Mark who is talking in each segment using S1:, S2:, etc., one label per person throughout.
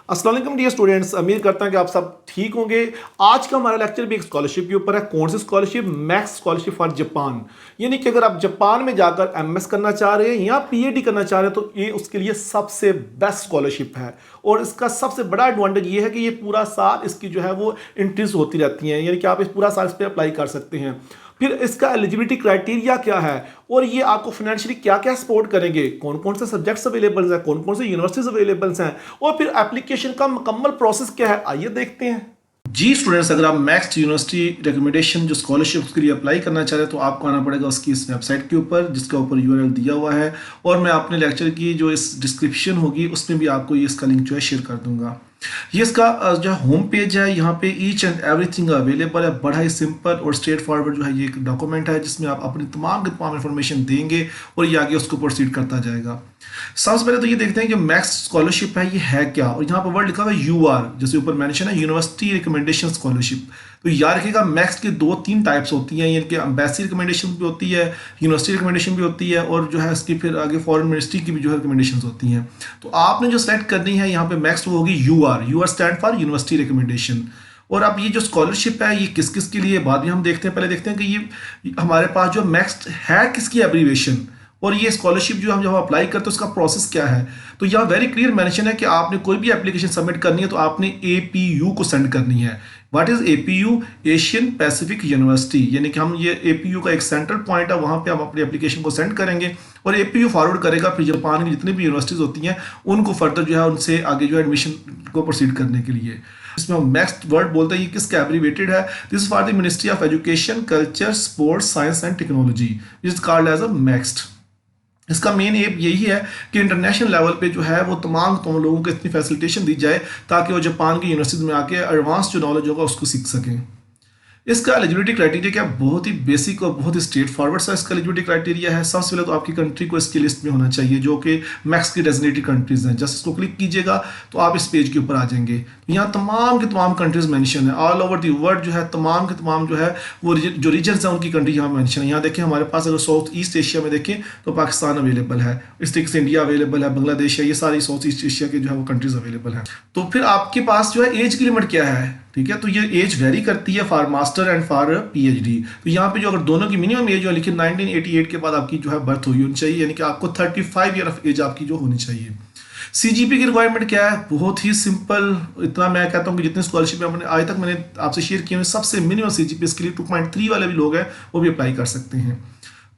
S1: अस्सलाम वालेकुम dear students, उम्मीद करता हूं कि आप सब ठीक होंगे। आज का हमारा लेक्चर भी एक स्कॉलरशिप के ऊपर है। कौन सी scholarship? MEXT scholarship for Japan. यानी कि अगर आप जापान में जाकर एमएस करना चाह रहे हैं या पीएचडी करना चाह रहे हैं तो ये उसके लिए सबसे बेस्ट स्कॉलरशिप है। और इसका सबसे बड़ा एडवांटेज ये है कि ये पूरा साल इसकी जो है वो एंट्रीज होती रहती हैं, यानी कि आप इस पूरा साल इस पर अप्लाई कर सकते हैं। फिर इसका एलिजिबिलिटी क्राइटेरिया क्या है और ये आपको फाइनेंशियली क्या क्या सपोर्ट करेंगे, कौन कौन से सब्जेक्ट्स अवेलेबल हैं, कौन कौन से यूनिवर्सिटीज अवेलेबल हैं, और फिर एप्लीकेशन का मुकम्मल प्रोसेस क्या है, आइए देखते हैं। जी स्टूडेंट्स, अगर आप मैक्स यूनिवर्सिटी रिकमेंडेशन जो स्कॉलरशिप के लिए अप्लाई करना चाह रहे हैं तो आपको आना पड़ेगा उसकी इस वेबसाइट के ऊपर, जिसका ऊपर यूआरएल दिया हुआ है। और मैं अपने लेक्चर की जो इस डिस्क्रिप्शन होगी उसमें भी आपको ये इसका लिंक जो है शेयर कर दूंगा। ये इसका जो होम पेज है, यहाँ पे ईच एंड एवरीथिंग अवेलेबल है। बड़ा ही सिंपल और स्ट्रेट फॉरवर्ड जो है ये एक डॉक्यूमेंट है जिसमें आप अपनी तमाम की तमाम इन्फॉर्मेशन देंगे और ये आगे उसको प्रोसीड करता जाएगा। सबसे पहले तो ये देखते हैं कि मैक्स स्कॉलरशिप है ये है क्या, और यहाँ पर वर्ड लिखा हुआ है यूआर, जैसे ऊपर मेंशन है यूनिवर्सिटी रिकमेंडेशन स्कॉलरशिप। तो याद रखिएगा मैक्स की 2-3 टाइप्स होती हैं, यानी कि एम्बेसी रिकमेंडेशन भी होती है, यूनिवर्सिटी रिकमेंडेशन भी होती है, और जो है इसकी फिर आगे फॉरेन मिनिस्ट्री की भी जो है रिकमेंडेशन होती हैं। तो आपने जो सेलेक्ट करनी है यहाँ पे मैक्स वो होगी U R. U R stand for university recommendation. और अब ये जो स्कॉलरशिप है ये किस किस के लिए बाद में हम देखते हैं। पहले देखते हैं कि ये हमारे पास जो मैक्स है किसकी एब्रीवेशन, और ये स्कॉलरशिप जो हम जब अप्लाई करते हैं उसका प्रोसेस क्या है। तो यहाँ वेरी क्लियर मेंशन है कि आपने कोई भी एप्लीकेशन सबमिट करनी है तो आपने एपीयू को सेंड करनी है। What is APU? Asian Pacific university. यानी कि हम ये एपीयू का एक सेंट्रल पॉइंट है, वहाँ पे हम अपनी एप्लीकेशन को सेंड करेंगे और एपीयू फॉरवर्ड करेगा फिर जापान की जितनी भी यूनिवर्सिटीज होती हैं उनको फर्दर जो है उनसे आगे जो है एडमिशन को प्रोसीड करने के लिए। इसमें हम मैक्स वर्ड बोलते हैं, ये किसका एब्रीवेटेड है? This is for the ministry of education, culture, sports, science and technology, is called as a MEXT. इसका मेन एम यही है कि इंटरनेशनल लेवल पे जो है वो तमाम लोगों को इतनी फैसिलिटेशन दी जाए ताकि वो जापान की यूनिवर्सिटी में आके एडवांस जो नॉलेज होगा उसको सीख सकें। इसका एलिजिबिलिटी क्राइटेरिया क्या? बहुत ही बेसिक और बहुत ही स्ट्रेट फॉरवर्ड सा इसका एलिजिबिलिटी क्राइटेरिया है। सबसे पहले तो आपकी कंट्री को इसकी लिस्ट में होना चाहिए जो कि मैक्स की डेजिग्नेटेड कंट्रीज हैं। जस्ट इसको क्लिक कीजिएगा तो आप इस पेज के ऊपर आ जाएंगे। यहाँ तमाम की तमाम कंट्रीज मेंशन है, ऑल ओवर दी वर्ल्ड जो है तमाम के तमाम जो है वो जो रीजन्स हैं उनकी कंट्री यहाँ मेंशन है। यहाँ देखें हमारे पास अगर साउथ ईस्ट एशिया में देखें तो पाकिस्तान अवेलेबल है, इस तरीके से इंडिया अवेलेबल है, बांग्लादेश है, ये सारी साउथ ईस्ट एशिया के जो है वो कंट्रीज अवेलेबल है। तो फिर आपके पास जो है एज की लिमिट क्या है? ठीक है, तो ये एज वेरी करती है for master and for PhD. तो यहाँ पे जो अगर दोनों की मिनिमम एज जो है लेकिन 1988 के बाद आपकी जो है बर्थ हुई होनी चाहिए, यानी कि आपको 35 ईयर ऑफ एज आपकी जो होनी चाहिए। सीजीपी की रिक्वायरमेंट क्या है? बहुत ही सिंपल, इतना मैं कहता हूँ कि जितने स्कॉलरशिप मैंने आज तक मैंने आपसे शेयर किए हैं सबसे मिनिमम सीजीपी इसके लिए 2.3 वाले भी लोग हैं वो भी अप्लाई कर सकते हैं।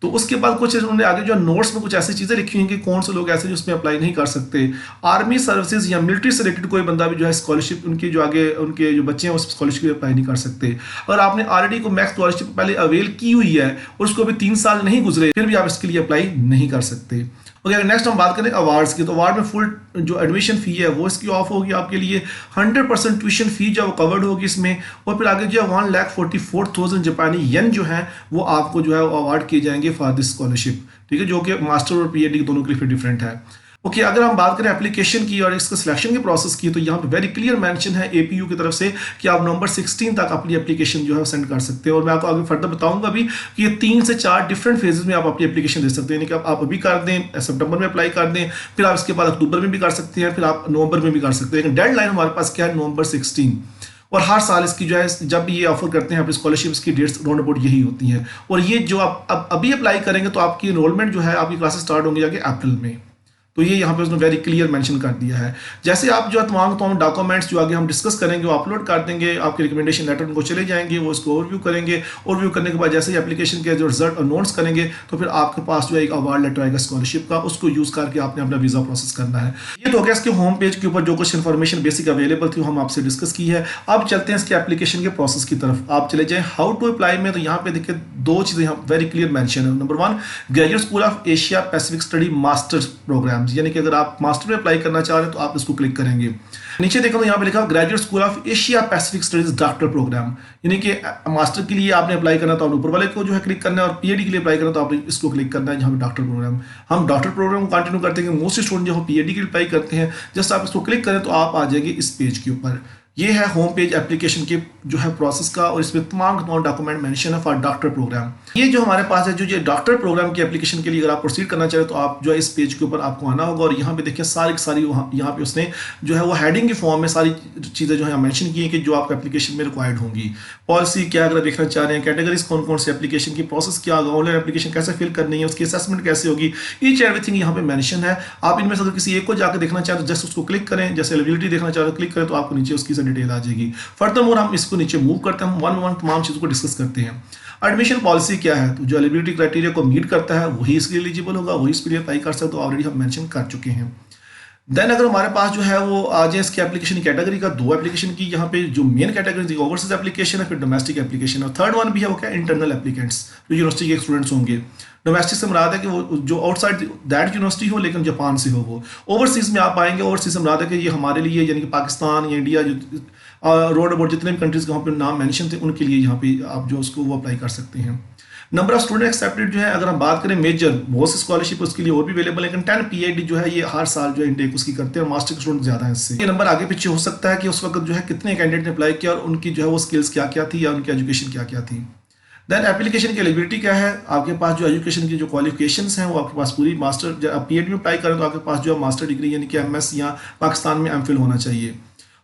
S1: तो उसके बाद कुछ उन्होंने आगे जो नोट्स में कुछ ऐसी चीज़ें लिखी हैं कि कौन से लोग ऐसे जो उसमें अप्लाई नहीं कर सकते। आर्मी सर्विसेज या मिलिट्री से रिलेटेड कोई बंदा भी जो है स्कॉलरशिप उनकी जो आगे उनके जो बच्चे हैं उस स्कॉलरशिप के लिए अप्लाई नहीं कर सकते। अगर आपने ऑलरेडी को मैक्स स्कॉलरशिप पहले अवेल की हुई है और उसको अभी 3 साल नहीं गुजरे फिर भी आप इसके लिए अप्लाई नहीं कर सकते। ओके, नेक्स्ट हम बात करें अवार्ड्स की। तो अवार्ड में फुल जो एडमिशन फ़ी है वो इसकी ऑफ होगी आपके लिए। 100% ट्यूशन फी जो कवर्ड होगी इसमें, और फिर आगे जो है 1,44,000 जापानी येन जो है वो आपको जो है अवार्ड किए जाएंगे फॉर दिस स्कॉलरशिप। ठीक है, जो कि मास्टर और पीएचडी दोनों के लिए फिर डिफरेंट है। ओके, अगर हम बात करें एप्लीकेशन की और इसका सिलेक्शन के प्रोसेस की तो यहाँ पे वेरी क्लियर मेंशन है एपीयू की तरफ से कि आप नवंबर 16 तक अपनी एप्लीकेशन जो है सेंड कर सकते हैं। और मैं आपको आगे फर्दर बताऊंगा भी कि ये 3 से 4 डिफरेंट फेजेस में आप अपनी एप्लीकेशन दे सकते हैं। यानी कि आप अभी कर दें, सितंबर में अप्लाई कर दें, फिर आप इसके बाद अक्टूबर में भी कर सकते हैं, फिर आप नवंबर में भी कर सकते हैं। लेकिन डेडलाइन हमारे पास क्या है? नवंबर 16। और हर साल इसकी जो है जब ये ऑफर करते हैं अपनी स्कॉलरशिप की डेट्स राउंड अबाउट यही होती हैं। और ये जो आप अब अभी अप्लाई करेंगे तो आपकी इनरोलमेंट जो है आपकी क्लासेस स्टार्ट होंगी जाके अप्रैल में। तो ये यहाँ पे उसने वेरी क्लियर मेंशन कर दिया है। जैसे आप जो है तमाम डॉक्यूमेंट्स जो आगे हम डिस्कस करेंगे वो अपलोड कर देंगे, आपके रिकमेंडेशन लेटर उनको चले जाएंगे, वो इसको ओवरव्यू करेंगे। ओवरव्यू करने के बाद जैसे ही एप्लीकेशन के जो रिजल्ट अनाउंस करेंगे तो फिर आपके पास जो है एक अवार्ड लेटर आएगा स्कॉलरशिप का, उसको यूज़ करके आपने अपना वीज़ा प्रोसेस करना है। ये तो हो गया इसके होम पेज के ऊपर जो कुछ इन्फॉर्मेशन बेसिक अवेलेबल थी वो हम आपसे डिस्कस की है। अब चलते हैं इसके एप्लीकेशन के प्रोसेस की तरफ। आप चले जाएँ हाउ टू अप्लाई में, तो यहाँ पे देखिए 2 चीज़ें यहाँ वेरी क्लियर मैंशन है। Number 1, graduate school of Asia Pacific study masters program, यानी कि अगर आप मास्टर में अप्लाई करना चाह रहे हैं तो आप इसको क्लिक करेंगे। नीचे देखो तो यहाँ पे लिखा graduate school of Asia Pacific studies doctor program, यानी कि मास्टर के लिए आपने अप्लाई करना तो आप ऊपर वाले को जो है क्लिक करना है, और पीएचडी के लिए अप्लाई करना तो आपने इसको क्लिक करना है जहाँ पे डॉक्टर प्रोग्राम। हम डॉक्टर प्रोग्राम को कंटिन्यू करते हैं। मोस्ट स्टूडेंट जो पीएचडी के लिए अप्लाई करते हैं जस्ट आप इसको क्लिक करें तो आप आ जाएंगे इस पेज के ऊपर। ये है होम पेज एप्लीकेशन के जो है प्रोसेस का, और इसमें तमाम डॉक्यूमेंट मेंशन है फॉर डॉक्टर प्रोग्राम। ये जो हमारे पास है जो ये डॉक्टर प्रोग्राम की एप्लीकेशन के लिए अगर आप प्रोसीड करना चाहें तो आप जो है इस पेज के ऊपर आपको आना होगा। और यहाँ पे देखिए सारी यहाँ पे उसने जो है वो हेडिंग हेडिंग की फॉर्म में सारी चीज़ें जो है मेंशन की हैं कि जो आपका एप्लीकेशन में रिक्वायर्ड होंगी। पॉलिसी क्या अगर देखना चाह रहे हैं, कैटेगरीज कौन कौन से एप्लीकेशन की, प्रोसेस क्या होगा, ऑनलाइन एप्लीकेशन कैसे फिल करनी है, उसकी असेसमेंट कैसे होगी, ईच एवरीथिंग यहाँ पे मेंशन है। आप इनमें से अगर किसी एक को जाकर देखना चाहें तो जस्ट उसको क्लिक करें, जैसे एलिजिबिलिटी देखना चाह रहे हो क्लिक करें तो आपको नीचे उसकी डिटेल आ जाएगी। फर्दरमोर हम इसको नीचे मूव करते हैं, हम वन वन तमाम चीज़ों को डिस्कस करते हैं। एडमिशन पॉलिसी क्या है, तो जो एलिजिबिलिटी क्राइटेरिया को मीट करता है वही इसके लिए एलिजिबल होगा, वही इसके लिए अप्लाई कर सकते हो, ऑलरेडी हम मेंशन कर चुके हैं। देन अगर हमारे पास जो है वो आ जाए इसकी एप्लीकेशन कैटेगरी का, दो एप्लीकेशन की यहाँ पे जो मेन कैटेगरी ओवरसीज एप्लीकेशन है, फिर डोमेस्टिक एप्लीकेशन है, और थर्ड वन भी है वो क्या, इंटरनल एप्लीकेंट्स जो यूनिवर्सिटी के स्टूडेंट्स होंगे। डोमेस्टिक से मुराद है कि वो जो आउटसाइड दैट यूनिवर्सिटी हो लेकिन जापान से हो। वो ओवरसीज में आप आएंगे, ओवरसीज से मुराद है कि ये हमारे लिए यानी कि पाकिस्तान या इंडिया जो रोड अबाउट जितने भी कंट्रीज के वहाँ पे नाम मेंशन थे उनके लिए यहाँ पे आप जो उसको वो अप्लाई कर सकते हैं। नंबर ऑफ स्टूडेंट एक्सेप्टेड जो है अगर हम बात करें मेजर बहुत सी स्कॉलरशिप उसके लिए और भी अवेलेबल है, लेकिन 10 PhD जो है ये हर साल जो है इंटेक उसकी करते हैं, मास्टर स्टूडेंट ज्यादा है इससे। ये नंबर आगे पीछे हो सकता है कि उस वक्त जो है कितने कैंडिडेट ने अप्लाई किया और उनकी जो है वो स्किल्स क्या क्या थी या उनकी एजुकेशन क्या क्या थी। देन एप्लीकेशन की एलिजिबिलिटी क्या है, आपके पास जो एजुकेशन की जो क्वालिफिकेशंस हैं वो आपके पास पूरी मास्टर, PhD में अप्लाई करें तो आपके पास जो है मास्टर डिग्री यानी कि MS या पाकिस्तान में MPhil होना चाहिए,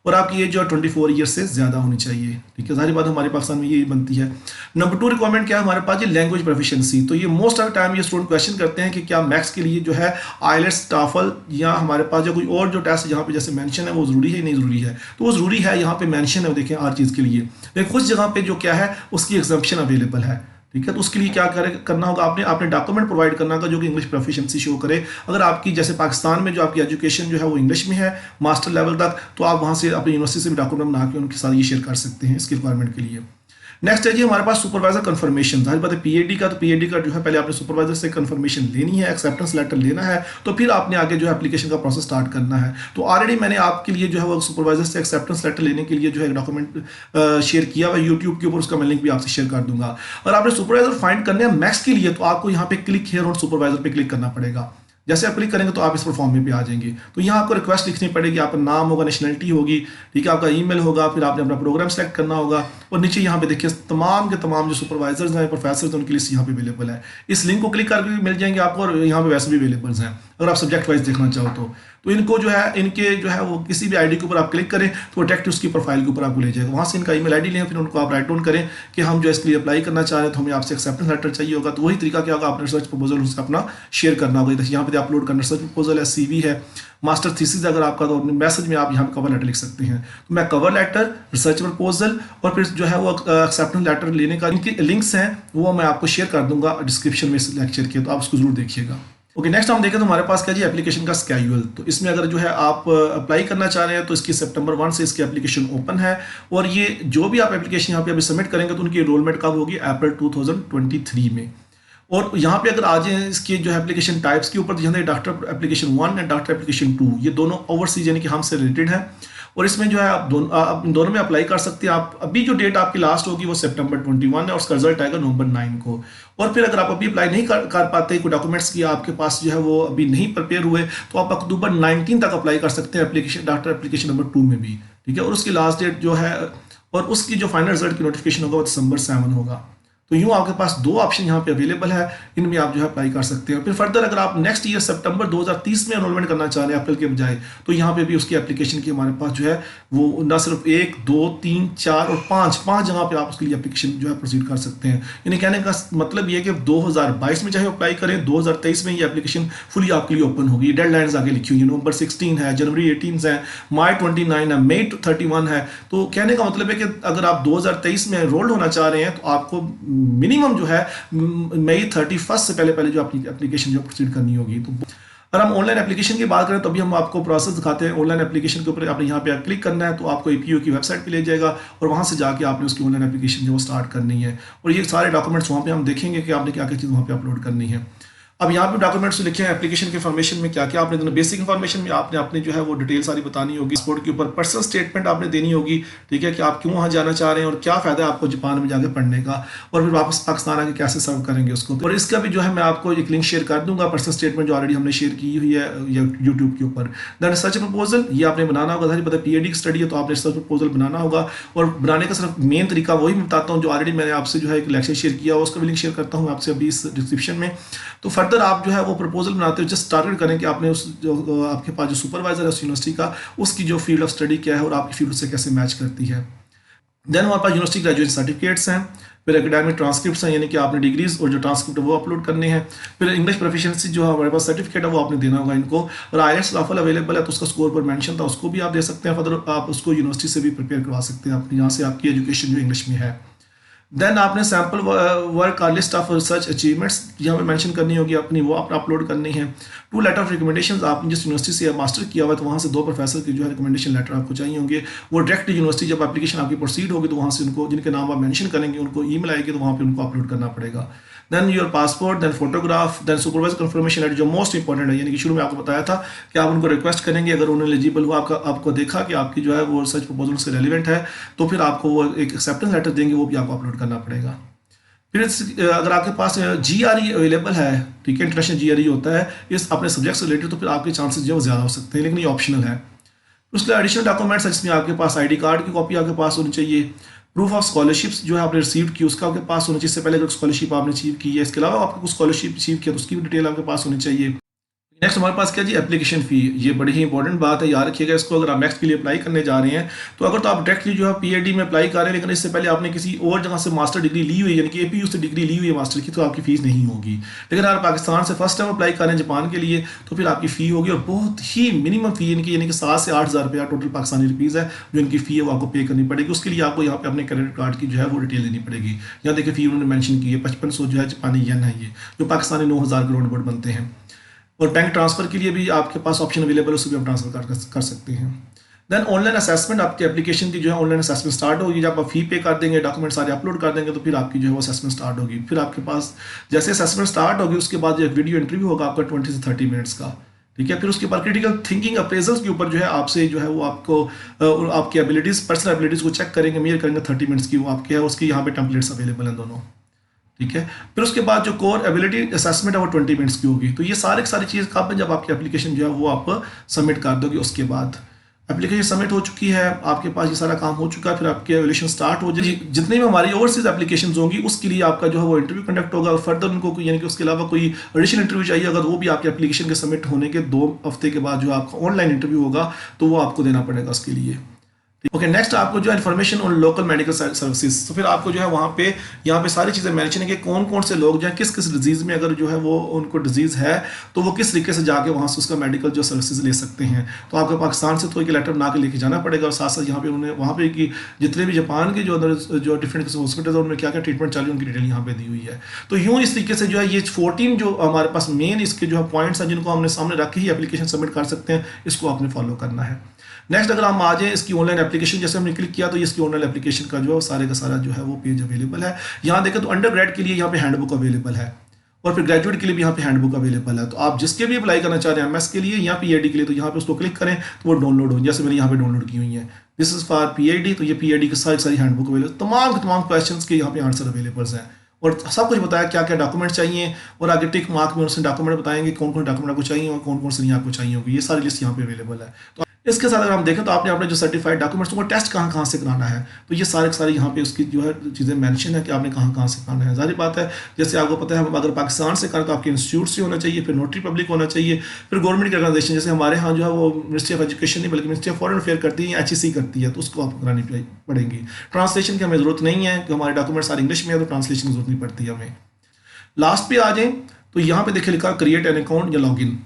S1: और आपकी एज जो 24 ईयर्स से ज़्यादा होनी चाहिए। ठीक है, सारी बात हमारे पाकिस्तान में ये बनती है। नंबर 2 रिक्वायरमेंट क्या है हमारे पास, ये लैंग्वेज प्रोफिशिएंसी। तो ये मोस्ट ऑफ द टाइम ये स्टूडेंट क्वेश्चन करते हैं कि क्या मैथ्स के लिए जो है आइलेट्स, टॉफल या हमारे पास जो कोई और जो टेस्ट यहाँ पे जैसे मेंशन है वो ज़रूरी है नहीं ज़रूरी है, तो वो ज़रूरी है, यहाँ पे मेंशन है, देखें हर चीज़ के लिए, लेकिन कुछ जगह पे जो क्या है उसकी एग्जम्पशन अवेलेबल है। ठीक है, तो उसके लिए क्या करना होगा, आपने डॉक्यूमेंट प्रोवाइड करना होगा जो कि इंग्लिश प्रोफिशिएंसी शो करे। अगर आपकी जैसे पाकिस्तान में जो आपकी एजुकेशन जो है वो इंग्लिश में है मास्टर लेवल तक, तो आप वहाँ से अपनी यूनिवर्सिटी से भी डॉक्यूमेंट बना के उनके साथ ये शेयर कर सकते हैं इसकी रिक्वायरमेंट के लिए। नेक्स्ट है जी हमारे पास सुपरवाइजर कंफर्मेशन। जाहिर बात है PhD का, तो PhD का जो है पहले आपने सुपरवाइजर से कंफर्मेशन लेनी है, एक्सेप्टेंस लेटर लेना है, तो फिर आपने आगे जो है एप्लीकेशन का प्रोसेस स्टार्ट करना है। तो ऑलरेडी मैंने आपके लिए जो है वो सुपरवाइजर से एक्सेप्टेंस लेटर लेने के लिए जो है डॉक्यूमेंट शेयर किया हुआ यूट्यूब के ऊपर, उसका मैं लिंक भी आपसे शेयर कर दूंगा। और आपने सुपरवाइजर फाइंड करने हैं मैथ्स के लिए, तो आपको यहाँ पे क्लिक हियर ऑन सुपरवाइजर पे क्लिक करना पड़ेगा। जैसे आप क्लिक करेंगे तो आप इस पर फॉर्म में भी आ जाएंगे। तो यहाँ आपको रिक्वेस्ट लिखनी पड़ेगी, आपका नाम होगा, नेशनलिटी होगी, ठीक है, आपका ईमेल होगा, फिर आपने अपना प्रोग्राम सेलेक्ट करना होगा, और नीचे यहाँ पे देखिए तमाम के तमाम जो सुपरवाइजर्स हैं, प्रोफेसर्स हैं, उनकी लिस्ट यहाँ पे अवेलेबल है। इस लिंक को क्लिक करके मिल जाएंगे आपको, और यहाँ पे वैसे भी अवेलेबल हैं अगर आप सब्जेक्ट वाइज देखना चाहो तो इनको जो है इनके जो है वो किसी भी आईडी के ऊपर आप क्लिक करें तो डायरेक्ट उसकी प्रोफाइल के ऊपर आपको ले जाएगा। वहाँ से इनका ईमेल आईडी लें, फिर उनको आप राइट डाउन करें कि हम जो इसके लिए अप्लाई करना चाह रहे हैं, तो हमें आपसे एक्सेप्टेंस लेटर चाहिए होगा। तो वही तरीका क्या होगा, आपने रिसर्च प्रपोजल उसका अपना शेयर करना होगा। यहाँ पे अपलोड करना रिसर्च प्रपोजल है, CV है, मास्टर थीसिस अगर आपका, तो अपने मैसेज में आप यहाँ पे कवर लेटर लिख सकते हैं। तो मैं कवर लेटर, रिसर्च प्रपोजल और फिर जो है वो एक्सेप्टेंस लेटर लेने का इनके लिंक्स हैं वो मैं आपको शेयर कर दूंगा डिस्क्रिप्शन में इस लेक्चर के, तो आप उसको जरूर देखिएगा। ओके, नेक्स्ट हम देखें तो हमारे पास क्या जी एप्लीकेशन का स्केड्यूल। तो इसमें अगर जो है आप अप्लाई करना चाह रहे हैं तो इसकी सितंबर 1 से इसकी एप्लीकेशन ओपन है, और ये जो भी आप एप्लीकेशन यहाँ पे अभी सबमिट करेंगे तो उनकी एनरोलमेंट कब होगी, अप्रैल 2023 में। और यहाँ पे अगर आ जाए इसके जो एप्लीकेशन टाइप्स के ऊपर, तो यहाँ doctor application 1 and doctor application 2 ये दोनों ओवरसीज यानी कि हमसे रिलेटेड है, और इसमें जो है आप दोनों में अप्लाई कर सकते हैं। आप अभी जो डेट आपकी लास्ट होगी वो सितंबर 21 है, और उसका रिजल्ट आएगा नवंबर 9 को। और फिर अगर आप अभी अप्लाई नहीं कर पाते, कोई डॉक्यूमेंट्स की आपके पास जो है वो अभी नहीं प्रिपेयर हुए, तो आप अक्टूबर 19 तक अप्लाई कर सकते हैं एप्लीकेशन डॉक्टर एप्लीकेशन नंबर 2 में भी। ठीक है, और उसकी लास्ट डेट जो है और उसकी जो फाइनल रिजल्ट की नोटिफिकेशन होगा वो दिसंबर 7 होगा। तो यूँ आपके पास दो ऑप्शन यहाँ पे अवेलेबल है, इनमें आप जो है अप्लाई कर सकते हैं। फिर फर्दर अगर आप नेक्स्ट ईयर सितंबर 2030 में एनरोलमेंट करना चाह रहे हैं अप्रैल के बजाय, तो यहाँ पे भी उसकी एप्लीकेशन की हमारे पास जो है वो ना सिर्फ 1, 2, 3, 4 और 5 जगह पे आप उसके लिए एप्लीकेशन जो है प्रोसीड कर सकते हैं। यानी कहने का मतलब ये है कि 2022 में चाहे अप्लाई करें, 2023 में ये एप्लीकेशन फुली आपके लिए ओपन होगी। डेडलाइंस आगे लिखी हुई है, नवंबर 16 है, जनवरी 18 है, मार्च 29 है, मई 31 है। तो कहने का मतलब है कि अगर आप 2023 में एनरोल्ड होना चाह रहे हैं तो आपको मिनिमम जो है मई 31 से पहले जो अपनी एप्लीकेशन जो प्रोसीड करनी होगी। तो अगर हम ऑनलाइन एप्लीकेशन की बात करें तो अभी हम आपको प्रोसेस दिखाते हैं। ऑनलाइन एप्लीकेशन के ऊपर आपने यहाँ पे क्लिक करना है तो आपको APO की वेबसाइट पे ले जाएगा, और वहाँ से जाके आपने उसकी ऑनलाइन एप्लीकेशन जो स्टार्ट करनी है, और ये सारे डॉक्यूमेंट्स वहाँ पे हम देखेंगे कि आपने क्या क्या चीज़ वहाँ पे अपलोड करनी है। अब यहाँ पे डॉक्यूमेंट्स लिखे हैं एप्लीकेशन के इन्फॉर्मेशन में क्या क्या आपने देना। बेसिक इन्फॉर्मेशन में आपने अपने जो है वो डिटेल सारी बतानी होगी, स्पोर्ट के ऊपर पर्सनल स्टेटमेंट आपने देनी होगी, ठीक है, कि आप क्यों वहाँ जाना चाह रहे हैं और क्या फ़ायदा है आपको जापान में जाकर पढ़ने का, और फिर वापस पाकिस्तान आके कैसे सर्व करेंगे उसको। और इसका भी जो है मैं आपको एक लिंक शेयर कर दूंगा, पर्सनल स्टेटमेंट जो ऑलरेडी हमने शेयर की हुई है यूट्यूब के ऊपर। देन रिसर्च प्रपोजल ये आपने बनाना होगा, पता है PhD की स्टडी है तो आपने रिसर्च प्रपोजल बनाना होगा, और बनाने का सिर्फ मेन तरीका वही मैं बताता हूँ जो ऑलरेडी मैंने आपसे जो है एक लेक्चर शेयर किया, उसका भी लिंक शेयर करता हूँ आपसे अभी इस डिस्क्रिप्शन में। तो फर्दर आप जो है वो प्रपोजल बनाते हो, जस्ट टारगेट करें कि आपने उस जो आपके पास जो सुपरवाइजर है उस यूनिवर्सिटी का, उसकी जो फील्ड ऑफ स्टडी क्या है और आपकी फील्ड से कैसे मैच करती है। देन हमारे पास यूनिवर्सिटी ग्रेजुएशन सर्टिफिकेट्स हैं, फिर एकेडमिक ट्रांसक्रिप्ट्स हैं, यानी कि आपने डिग्रीज और जो ट्रांसक्रिप्ट है वो अपलोड करने हैं। फिर इंग्लिश प्रोफिशिएंसी जो हमारे पास सर्टिफिकेट है वो आपने देना होगा इनको। और IELTS राफल अवेलेबल है तो उसका स्कोर पर मेंशन था, उसको भी आप दे सकते हैं। फर्दर आप उसको यूनिवर्सिटी से भी प्रिपेयर करवा सकते हैं अपनी, यहाँ से आपकी एजुकेशन जो इंग्लिश में है। देन आपने सैम्पल वर्क का लिस्ट ऑफ रिसर्च अचीवमेंट्स यहाँ पे मेंशन करनी होगी अपनी, वो आपने अपलोड करनी है। 2 लेटर ऑफ रिकमेंडेशन, आपने जिस यूनिवर्सिटी से मास्टर किया हुआ है तो वहाँ से 2 प्रोफेसर की जो है रिकमेंडेशन लेटर आपको चाहिए होंगे। वो डायरेक्ट यूनिवर्सिटी जब एप्लीकेशन आपकी प्रोसीड होगी तो वहाँ से उनको, जिनके नाम आप मेंशन करेंगे उनको ईमेल आएगी तो वहाँ पे उनको अपलोड करना पड़ेगा। Then your passport, then photograph, then supervisor confirmation letter जो मोस्ट इंपॉर्टेंट है, यानी कि शुरू में आपको बताया था कि आप उनको रिक्वेस्ट करेंगे, अगर उन्होंने एलिजिबल हुआ, आपको देखा कि आपकी जो है वो रिसर्च प्रपोजल से रेलिवेंट है तो फिर आपको वो एक एक्सेप्टेंस लेटर देंगे, वो भी आपको अपलोड करना पड़ेगा। फिर अगर आपके पास GRE अवेलेबल है, ठीक है, इंटरनेशनल GRE होता है इस अपने सब्जेक्ट से रिलेटेड, तो फिर आपके चांसेस जो है ज़्यादा हो सकते हैं, लेकिन ये ऑप्शनल है। उसके एडिशनल डॉक्यूमेंट्स जिसमें आपके पास ID कार्ड की कॉपी आपके पास होनी चाहिए, प्रूफ ऑफ स्कॉलरशिप्स जो है आपने रिसीव की उसका आपके पास होना चाहिए, इससे पहले अगर स्कॉलरशिप आपने अचीव की है, इसके अलावा आपको कुछ स्कॉलरशिप अचीव किया तो उसकी भी डिटेल आपके पास होनी चाहिए। नेक्स्ट हमारे पास क्या जी, एप्लीकेशन फ़ी। ये बड़ी ही इंपॉर्टेंट बात है, याद रखिएगा इसको। अगर आप नेक्स्ट के लिए अप्लाई करने जा रहे हैं तो अगर तो आप डायरेक्टली जो है PhD में अप्लाई कर रहे हैं, लेकिन इससे पहले आपने किसी और जगह से मास्टर डिग्री ली हुई है, यानी कि APU से डिग्री ली हुई है मास्टर की, तो आपकी फ़ीस नहीं होगी। लेकिन अगर पाकिस्तान से फर्स्ट टाइम अप्लाई कर रहे हैं जापान के लिए तो फिर आपकी फ़ी होगी, और बहुत ही मिनिमम फ़ी यानी कि 7 से 8 हज़ार रुपया टोटल पाकिस्तानी रुपीज़ है जो इनकी फ़ी है वो आपको पे करनी पड़ेगी। उसके लिए आपको यहाँ पे अपने क्रेडिट कार्ड की जो है वो डिटेल देनी पड़ेगी। यहाँ देखिए फ़ी उन्होंने मेंशन की है 5500 जो है जापानी येन है, ये जो पाकिस्तानी 9000 करोड़ वर्ड बनते हैं। और बैंक ट्रांसफ़र के लिए भी आपके पास ऑप्शन अवेलेबल है, उससे भी आप ट्रांसफ़र कर सकते हैं। देन ऑनलाइन असेसमेंट, आपकी एप्लीकेशन की जो है ऑनलाइन असेसमेंट स्टार्ट होगी। जब आप फ़ी पे कर देंगे, डॉक्यूमेंट सारे अपलोड कर देंगे तो फिर आपकी जो है वो असेसमेंट स्टार्ट होगी। फिर आपके पास जैसे असेसमेंट स्टार्ट होगी उसके बाद जो वीडियो इंटरव्यू होगा आपका 20 से 30 मिनट्स का, ठीक है। फिर उसके बाद क्रिटिकल थिंकिंग अप्रेजल्स के ऊपर जो है आपसे जो है वो आपको आपकी एबिलिटीज़, पर्सनल एबिलिटीज़ को चेक करेंगे, मेयर करेंगे 30 मिनट्स की, वो आपके है उसकी यहाँ पे टेम्पलेट्स अवेलेबल हैं दोनों, ठीक है। फिर उसके बाद जो कोर एबिलिटी असेसमेंट है वो 20 मिनट्स की होगी। तो ये सारी चीज़ कब है, जब आपकी एप्लीकेशन जो है वो आप सबमिट कर दोगे। उसके बाद एप्लीकेशन सबमिट हो चुकी है, आपके पास ये सारा काम हो चुका है, फिर आपकी एवल्यूशन स्टार्ट हो जाएगी। जितनी भी हमारी ओवरसीज एप्लीकेशन होंगी उसके लिए आपका जो है वो इंटरव्यू कंडक्ट होगा, और फर्दर उनको यानी कि उसके अलावा कोई एडिशनल इंटरव्यू चाहिए अगर, वो भी आपकी एप्लीकेशन के सबमिट होने के 2 हफ्ते के बाद जो आपका ऑनलाइन इंटरव्यू होगा तो वो आपको देना पड़ेगा उसके लिए। ओके, नेक्स्ट आपको जो है information on local medical services. तो फिर आपको जो है वहाँ पे यहाँ पे सारी चीज़ें मेंशन है कि कौन कौन से लोग जो है किस किस डिजीज़ में अगर जो है वो उनको डिजीज़ है तो वो किस तरीके से जाके वहाँ से उसका मेडिकल जो सर्विसेज ले सकते हैं। तो आपको पाकिस्तान से तो एक लेटर बना के लेके जाना पड़ेगा, और साथ साथ यहाँ पे उन्हें वहाँ पे कि जितने भी जापान के जो डिफरेंट हॉस्पिटल है उनमें क्या क्या ट्रीटमेंट चालू उनकी डिटेल यहाँ पे दी हुई है। तो यूँ इस तरीके से जो है ये 14 जो हमारे पास मेन इसके जो है पॉइंट्स हैं जिनको हमने सामने रख के ही एप्लीकेशन सबमिट कर सकते हैं, इसको आपने फॉलो करना है। नेक्स्ट अगर हम आ जाए इसकी ऑनलाइन एप्लीकेशन, जैसे हमने क्लिक किया तो ये इसकी ऑनलाइन एप्लीकेशन का जो है सारे का सारा जो है वो पेज अवेलेबल है। यहाँ देखें तो अंडर ग्रेड के लिए यहाँ पे हैंडबुक अवेलेबल है, और फिर ग्रेजुएट के लिए भी यहाँ पे हैंडबुक अवेलेबल है। तो आप जिसके भी अप्लाई करना चाह रहे हैं MS के लिए या PhD के लिए, तो यहाँ पे उसको क्लिक करें तो वो डाउनलोड हो, जैसे मैंने यहाँ पे डाउनलोड की हुई है। दिस इज़ फॉर PhD, तो ये PhD की सारी हैंडबुक अवेलेबल, तमाम क्वेश्चन के यहाँ पे आंसर अवेलेबल हैं, और सब कुछ बताया क्या क्या डॉक्यूमेंट चाहिए, और आगे टिक मार्क में उसने डॉक्यूमेंट बताएंगे कौन कौन डॉक्यूमेंट आपको चाहिए और कौन कौन से नहीं आपको चाहिए होगी। ये सारी लिस्ट यहाँ पे अवेलेबल है। तो इसके साथ अगर हम देखें तो आपने अपने जो सर्टिफाइड डॉक्यूमेंट्स को टेस्ट कहाँ से कराना है, तो ये सारे यहाँ पे उसकी जो है चीज़ें मेंशन है कि आपने कहाँ से कराना है। जाहिर बात है जैसे आपको पता है, हम अगर पाकिस्तान से करें तो आपके इंस्टीट्यूट से होना चाहिए, फिर नोटरी पब्लिक होना चाहिए, फिर गवर्नमेंट की ऑर्गेनाइजेशन, जैसे हमारे यहाँ जो है वो मिनिस्ट्री ऑफ एजुकेशन नहीं बल्कि मिनिस्ट्री ऑफ फॉरेन अफेयर करती है, HEC करती है, तो उसको आपको करानी पड़ेगी। ट्रांसलेशन की हमें ज़रूरत नहीं है कि हमारे डॉक्यूमेंट सारे इंग्लिश में है, तो ट्रांसलेशन की जरूरत नहीं पड़ती है हमें। लास्ट पे आ जाए तो यहाँ पे देखिए लिखा क्रिएट एन अकाउंट या लॉगिन,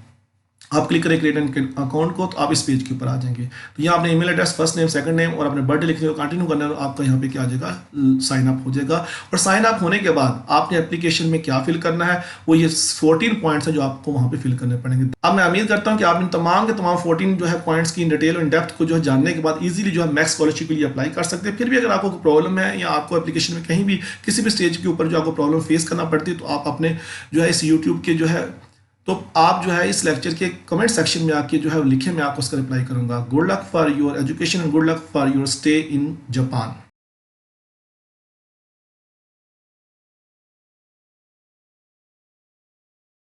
S1: आप क्लिक करें क्रिएट एन अकाउंट को तो आप इस पेज के ऊपर आ जाएंगे। तो यहाँ आपने email address, first name, second name और अपने बर्थडे लिखने को कंटिन्यू करना है, तो आपका यहाँ पे क्या आ जाएगा, साइन अप हो जाएगा। और साइन अप होने के बाद आपने एप्लीकेशन में क्या फिल करना है, वो ये 14 पॉइंट्स है जो आपको वहाँ पे फिल करने पड़ेंगे। अब मैं उम्मीद करता हूँ कि आप इन तमाम के तमाम 14 जो है पॉइंट्स की इन डिटेल और इन डेप्थ को जो है जानने के बाद ईजिली जो है मैक्स स्कॉलरशिप के लिए अप्लाई कर सकते हैं। फिर भी अगर आपको कोई प्रॉब्लम है या आपको एप्लीकेशन में कहीं भी किसी भी स्टेज के ऊपर जो आपको प्रॉब्लम फेस करना पड़ती है, तो आप अपने जो है इस यूट्यूब के जो है तो आप जो है इस लेक्चर के कमेंट सेक्शन में आके जो है लिखें, मैं आपको उसका रिप्लाई करूंगा। Good luck for your education and good luck for your stay in Japan.